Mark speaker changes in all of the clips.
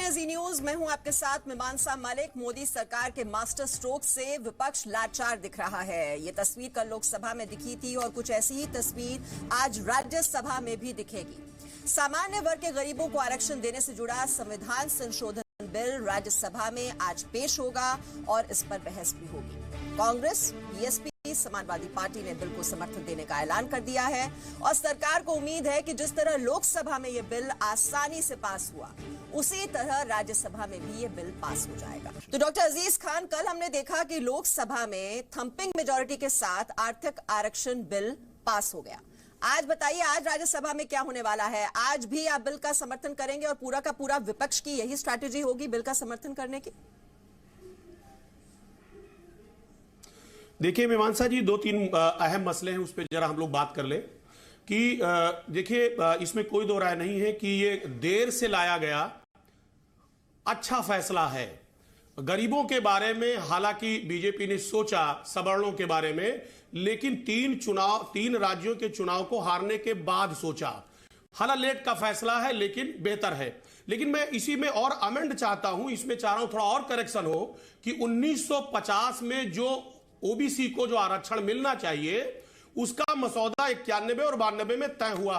Speaker 1: देखिए जी न्यूज, मैं हूं आपके साथ मीमांसा मलिक। मोदी सरकार के मास्टर स्ट्रोक से विपक्ष लाचार दिख रहा है। ये तस्वीर कल लोकसभा में दिखी थी और कुछ ऐसी ही तस्वीर आज राज्यसभा में भी दिखेगी। सामान्य वर्ग के गरीबों को आरक्षण देने से जुड़ा संविधान संशोधन बिल राज्यसभा में आज पेश होगा और इस पर बहस भी होगी। कांग्रेस, बीएसपी, समाजवादी पार्टी ने बिल को समर्थन देने का ऐलान कर दिया है और सरकार को उम्मीद है कि जिस तरह लोकसभा में यह बिल आसानी से पास हुआ, उसी तरह राज्यसभा में भी यह बिल पास हो जाएगा। तो डॉक्टर अजीज खान, कल हमने देखा कि लोकसभा में थंपिंग मेजॉरिटी के साथ आर्थिक आरक्षण बिल पास हो गया। आज बताइए, आज राज्यसभा में क्या होने वाला है? आज भी आप बिल का समर्थन करेंगे और पूरा का पूरा विपक्ष की यही स्ट्रैटेजी होगी बिल का समर्थन करने की?
Speaker 2: देखिए मीमांसा जी, दो तीन अहम मसले हैं, उस पर जरा हम लोग बात कर ले कि देखिए इसमें कोई दो राय नहीं है कि ये देर से लाया गया अच्छा फैसला है। गरीबों के बारे में हालांकि बीजेपी ने सोचा, सवर्णों के बारे में, लेकिन तीन राज्यों के चुनाव को हारने के बाद सोचा। हालांकि लेट का फैसला है लेकिन बेहतर है। लेकिन मैं इसी में और अमेंड चाहता हूं, इसमें चाह रहा हूं थोड़ा और करेक्शन हो कि 1950 में जो ओबीसी को जो आरक्षण मिलना चाहिए उसका मसौदा 91 और 92 में तय हुआ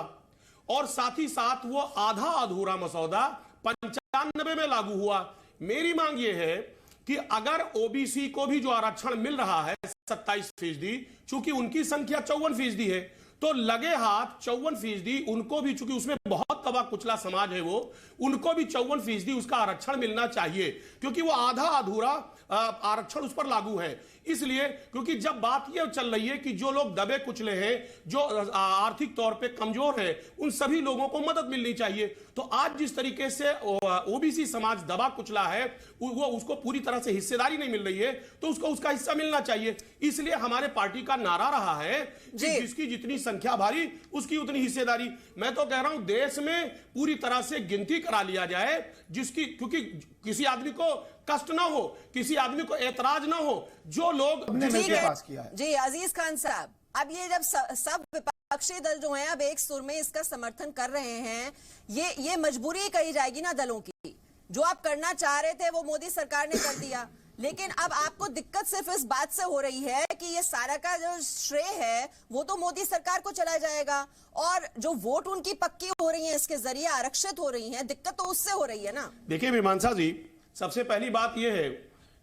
Speaker 2: और साथ ही साथ वो आधा अधूरा मसौदा 95 में लागू हुआ। मेरी मांग ये है कि अगर ओबीसी को भी जो आरक्षण मिल रहा है 27%, चूंकि उनकी संख्या 54% है, तो लगे हाथ 54% उनको भी, चूंकि उसमें बहुत तबाह कुचला समाज है, वो उनको भी 54% उसका आरक्षण मिलना चाहिए, क्योंकि वो आधा अधूरा आरक्षण उस पर लागू है। इसलिए क्योंकि जब बात यह चल रही है कि जो लोग दबे कुचले हैं, जो आर्थिक तौर पे कमजोर है, उन सभी लोगों को मदद मिलनी चाहिए। तो आज जिस तरीके से ओबीसी समाज दबा कुचला है, वो उसको पूरी तरह से हिस्सेदारी नहीं मिल रही है, तो उसको उसका हिस्सा मिलना चाहिए। इसलिए हमारे पार्टी का नारा रहा है कि जिसकी जितनी संख्या भारी उसकी उतनी हिस्सेदारी। मैं तो कह रहा हूं देश में पूरी तरह से गिनती करा लिया जाए, जिसकी, क्योंकि किसी आदमी को कष्ट ना हो, किसी आदमी को ऐतराज ना हो। जो लोग
Speaker 1: पास किया है। जी अजीज खान साहब, अब ये जब सब विपक्षी दल जो हैं अब एक सुर में इसका समर्थन कर रहे हैं, ये मजबूरी कही जाएगी ना दलों की। जो आप करना चाह रहे थे वो मोदी सरकार ने कर दिया, लेकिन अब आपको दिक्कत सिर्फ इस बात से हो रही है कि ये सारा का जो श्रेय है वो तो मोदी सरकार को चला जाएगा और जो वोट उनकी पक्की हो रही है, इसके जरिए आरक्षित हो रही है, दिक्कत तो उससे हो रही है ना।
Speaker 2: देखिए मीमांसा जी, सबसे पहली बात यह है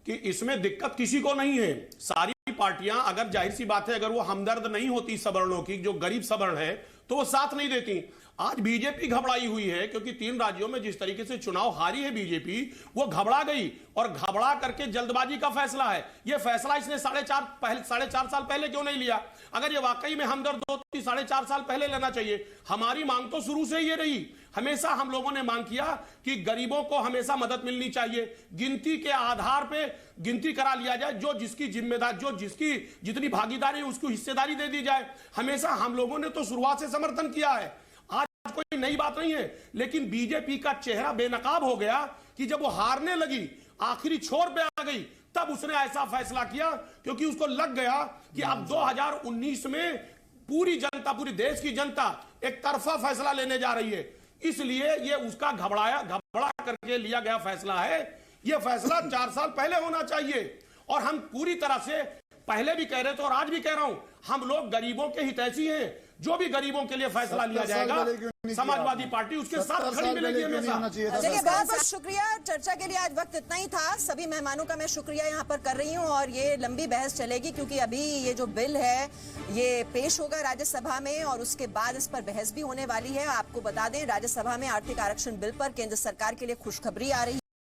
Speaker 2: कि इसमें दिक्कत किसी को नहीं है। सारी पार्टियां, अगर जाहिर सी बात है, अगर वो हमदर्द नहीं होती सवर्णों की, जो गरीब सवर्ण है, तो वो साथ नहीं देती। आज बीजेपी घबराई हुई है क्योंकि 3 राज्यों में जिस तरीके से चुनाव हारी है बीजेपी, वो घबरा गई और घबरा करके जल्दबाजी का फैसला है। ये फैसला इसने 4.5 साल पहले क्यों नहीं लिया? अगर ये वाकई में हमदर्द होती 4.5 साल पहले लेना चाहिए। हमारी मांग तो शुरू से ये रही, हमेशा हम लोगों ने मांग किया कि गरीबों को हमेशा मदद मिलनी चाहिए। गिनती के आधार पे गिनती करा लिया जाए, जो जिसकी जिम्मेदारी, जो जिसकी जितनी भागीदारी है उसको हिस्सेदारी दे दी जाए। हमेशा हम लोगों ने तो शुरुआत से समर्थन किया है, आज कोई नई बात नहीं है। लेकिन बीजेपी का चेहरा बेनकाब हो गया कि जब वो हारने लगी, आखिरी छोर पे आ गई, तब उसने ऐसा फैसला किया क्योंकि उसको लग गया कि अब 2019 में पूरी जनता, पूरी देश की जनता एक तरफा फैसला लेने जा रही है। इसलिए ये उसका घबरा करके लिया गया फैसला है। ये फैसला 4 साल पहले होना चाहिए और हम पूरी तरह से पहले भी कह रहे थे और आज भी कह रहा हूं, हम लोग गरीबों के हितैषी हैं। जो भी गरीबों के लिए फैसला लिया जाएगा, समाजवादी पार्टी उसके साथ खड़ी मिलेगी हमेशा।
Speaker 1: चलिए, बहुत बहुत शुक्रिया। चर्चा के लिए आज वक्त इतना ही था। सभी मेहमानों का मैं शुक्रिया यहाँ पर कर रही हूँ और ये लंबी बहस चलेगी क्योंकि अभी ये जो बिल है ये पेश होगा राज्यसभा में और उसके बाद इस पर बहस भी होने वाली है। आपको बता दें, राज्यसभा में आर्थिक आरक्षण बिल पर केंद्र सरकार के लिए खुशखबरी आ रही है।